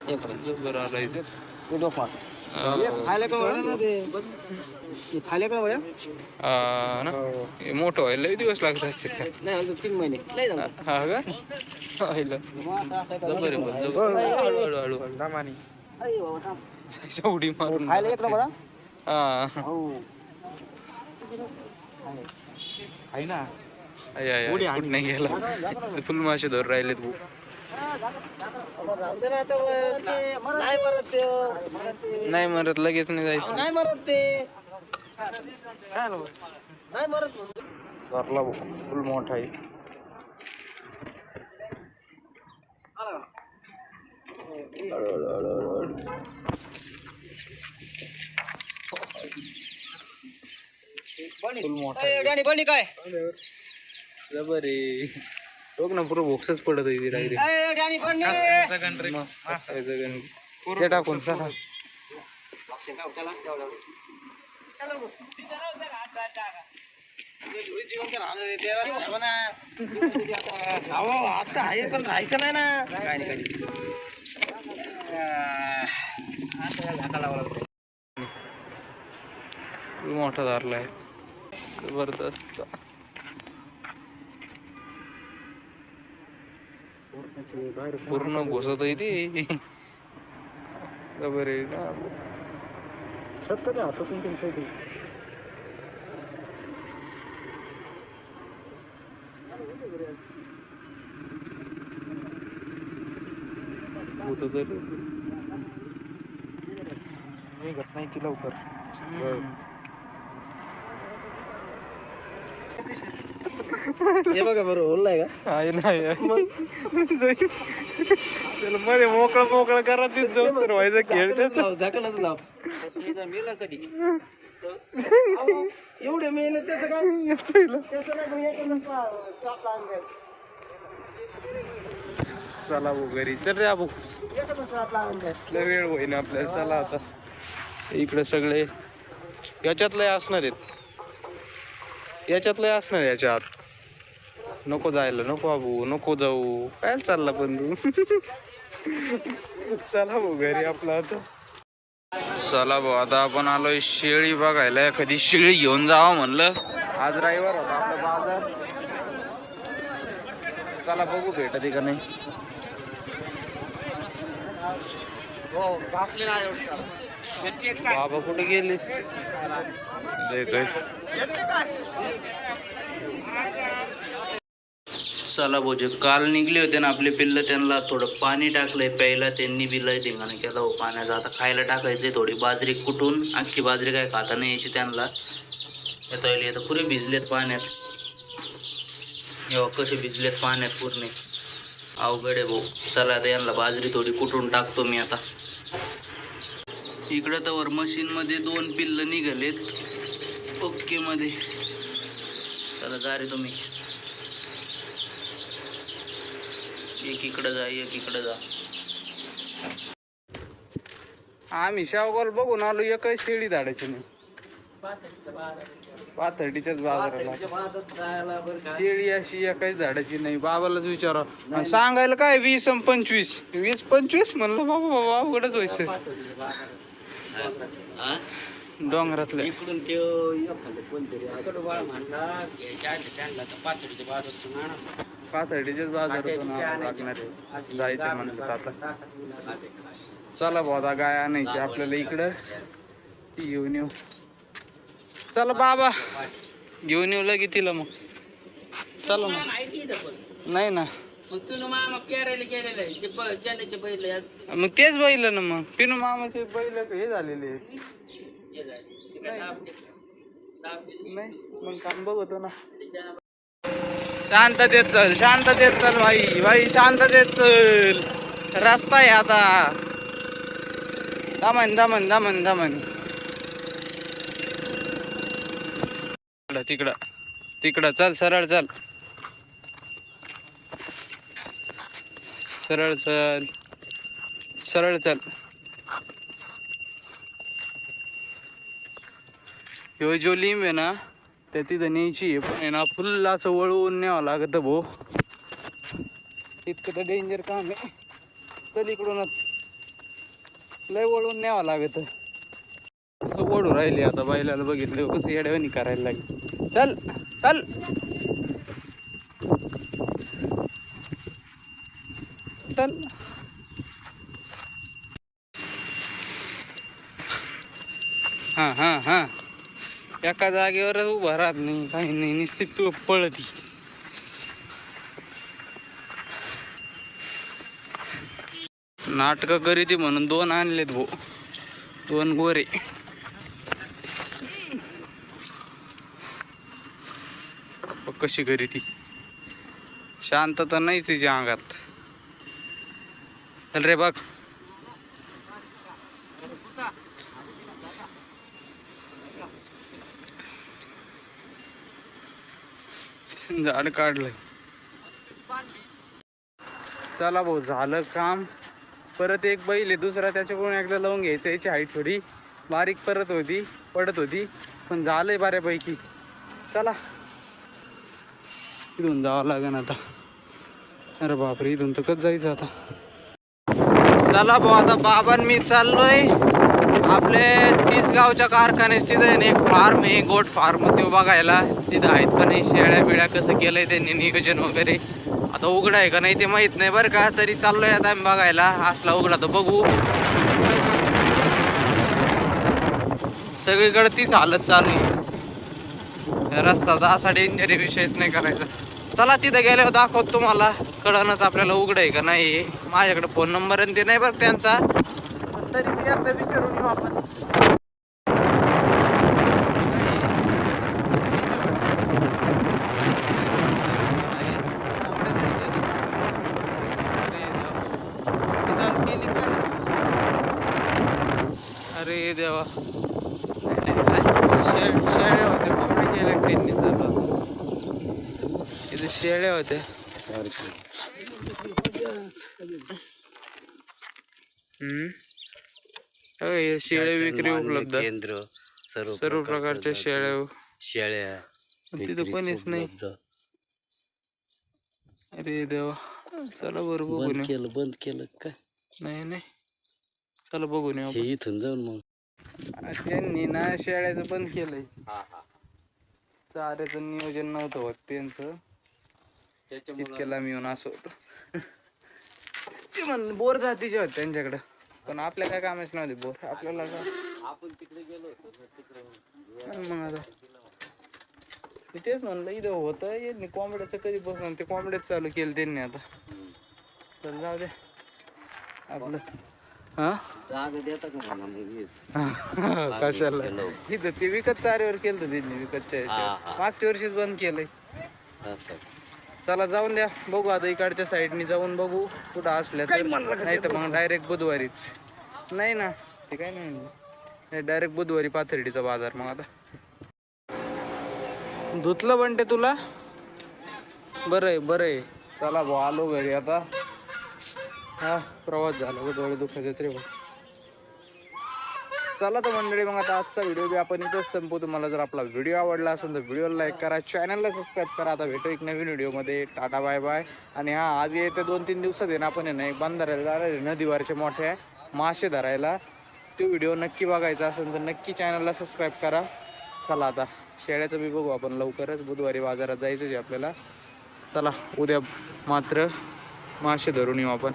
बरं आला इथे मोठं व्हायला लई दिवस लागत असते का? 3 महिने हा का? हळूहळू उडी मारून खायला एक नंबर हा आहे ना कुठं नाही गेला फुल मासे धरून राहिलेत भाऊ. नाही मरत लगेच नाही जायचं नाही मरत ते नाही मरत धरला भाऊ फुल मोठा आहे. फुल मोठा आहे. बणी काय जबर आहे बघ ना पुरं बॉक्सच पडत आहे डायरेक्ट ते टाकून चला आता आहे पण राहायचं नाही ना काय नाही मोठा धरलाय जबरदस्त. पूर्ण घुसत आहे ते जबर आहे ना कधी हातातून तुमच्या होत तर निघत नाही की लवकर हे बघा बरं ओललाय का आहे नाही त्याला मध्ये मोकळं मोकळं करा ते जोर व्हायचं खेळ त्याचा झाकणच लाव मेला कधी एवढे मेले त्याचं काय चला भाऊ घरी चल रे भाऊ वेळ होईना आपल्याला. चला आता इकडे सगळे याच्यातले असणार आहेत याच्या आत नको जायला नको बाबू नको जाऊ काय चालला पण तू चला भाऊ घरी आपला आता. चला भाऊ आता आपण आलोय शेळी बघायला एखादी शेळी घेऊन जावा म्हणलं. आज रविवार होता आपला बाजार. चला बघू भेटते का नाही. बाबा कुठे गेले देतोय. चला भाऊ जे काल निघले होते ना आपले पिल्ल त्यांना थोडं पाणी टाकलंय प्यायला. त्यांनी बी लय धिंगाणा केला हो पाण्याचा. आता खायला टाकायचंय थोडी बाजरी कुटून. अख्खी बाजरी काय खाता नाही यायची त्यांना. येता येईल आता पुरे भिजलेत पाण्यात. एव्हा कसे भिजलेत पाण्यात पूर्ण अवघड आहे भाऊ. चला आता यांना बाजरी थोडी कुटून टाकतो मी आता. इकडं तर मशीन मध्ये 2 पिल्ल निघालेत ओके मध्ये. चला जा रे तुम्ही. एक इकडं जा एक इकडं जा. आम्ही शावगाव बघून आलो एकही शेळी धाडायची नाही. पाथर्डीच्याच बाजाराला शेळी अशी एकाच झाडाची नाही. बाबालाच विचारा सांगायला काय 20 आणि 25 20-25 म्हणलं बाबा बाबा अवघडच व्हायचं. डोंगरातल्या इकडून ते पाथर्डीच्याच बाजारातून लागणार आहे जायचं म्हणलं आता. चला भाऊ आता गाय आणायची आपल्याला इकडं ती घेऊन येऊ. चला बाबा घेऊन येऊ लगे तिला मग. चला मग नाही ना मग तेच बैल ना मग पिनू मामाचे बैल हे झालेले नाही मग काम बघतो ना. शांततेत चल शांततेत चल भाई भाई शांततेत चल. रस्ता आहे आता. दमन दमन दमन दमन तिकडं तिकडं चल सरळ चल सरळ चल सरळ चल. ह्यो जो लिंब आहे ना त्या तिथं न्यायची आहे पण आहे ना फुल असं वळवून न्यावं लागत भाऊ. इतकं तर डेंजर काम आहे. चल इकडूनच लय वळून न्यावं लागत. कसं ओढू राहिले आता बैलाला बघितलं कसं येड्यावानी करायला लागेल. चल चल चल. हा हा हा एका जागेवरच उभं राहत नाही काही नाही नुसती तू पळती. नाटक करीती म्हणून 2 आणलेत भाऊ, 2 गोरे. कशी करीती, शांतता नाही तिच्या अंगात. चल रे बघ. झाड काढलंय. चला भाऊ झालं काम. परत एक बैल आहे दुसरा, त्याच्याकडून एकदा लावून घ्यायचं. याची हाईट थोडी बारीक पडत होती पण झालंय बऱ्यापैकी. चला इथून जावं लागेल आता. अरे बापरे इथून तर कसं जायचं आता. चला भाऊ आता बाबांनी मी चाललोय आपले 30 गावच्या कारखान्यात. तिथं एक फार्म आहे, गोट फार्म, ते बघायला. तिथं आहेत का नाही शेळ्या बिळ्या, कसं केलंय त्यांनी नियोजन वगैरे. आता उघडा आहे का नाही ते माहित नाही बरं का, तरी चाललोय आता आम्ही बघायला. असला उघडा तर बघू. सगळीकडे तीच हालत चालू आहे रस्ता तर. असा डेंजर विषयच नाही करायचा. चला तिथं गेल्यावर दाखवतो तुम्हाला, कळणच आपल्याला उघडं आहे का नाही. माझ्याकडे फोन नंबर आणि ते नाही बरं त्यांचा, तरी मी एकदा विचारून येऊ आपण. अरे देवा, शेळ्या होत्या, कोंबड्या केल्या ट्रेनने चालू. इथे शेळ्या होत्या. शेळ्या विक्री उपलब्ध केंद्र, सर्व प्रकारच्या शेळ्या तिथं कोणीच नाही. अरे देवा, चला बरोबर बंद केलं काय. नाही चला बघून येऊ. इथून जाऊन मग त्यांनी ना शेळ्याचं बंद केलंय. चाऱ्याचं नियोजन नव्हतं होत त्यांचं, इतक्याला मी येऊन असं होतं. ते म्हण बोर जातीचे होते त्यांच्याकडं, पण आपल्या काय कामाच नव्हते बोर. आपल्याला आपण तिकडे गेलो मग आता तेच म्हणलं इथं होतं. यांनी कोंबड्याचं कधी बसून ते कोंबड्याच चालू केलं त्यांनी आता. तर जाऊ दे आपलं. हा कशाला इथं ते विकत चाऱ्यावर केलं त्यांनी, विकतच्या याच्यावर. मागच्या वर्षीच बंद केलंय. चला जाऊन द्या, बघू आता इकडच्या साईडनी जाऊन बघू कुठं असल्या तर. नाही तर मग डायरेक्ट बुधवारीच. नाही ना ते काय नाही, डायरेक्ट बुधवारी पाथर्डीचा बाजार. मग आता धुतलं बनते तुला. बरं आहे. चला भाऊ आलो घरी आता. हा प्रवास झाला, डोळे दुखायचे रे. चला तर मंडळी, मग आता आजचा व्हिडिओ बी आपण इथंच संपू. तुम्हाला जर आपला व्हिडिओ आवडला असेल तर व्हिडिओला लाईक करा, चॅनलला सबस्क्राईब करा. आता भेटू एक नवीन व्हिडिओमध्ये. Tata bye bye. आणि हा आज येत्या 2-3 दिवसात आहे ना आपण ना एक बंधाऱ्याला जाणार आहे नदीवरच्या मोठ्या मासे धरायला. तो व्हिडिओ नक्की बघायचा असेल तर नक्की चॅनलला सबस्क्राईब करा. चला आता शेळ्याचं बी बघू आपण लवकरच. बुधवारी बाजारात जायचं आहे आपल्याला. चला उद्या मात्र मासे धरून येऊ आपण.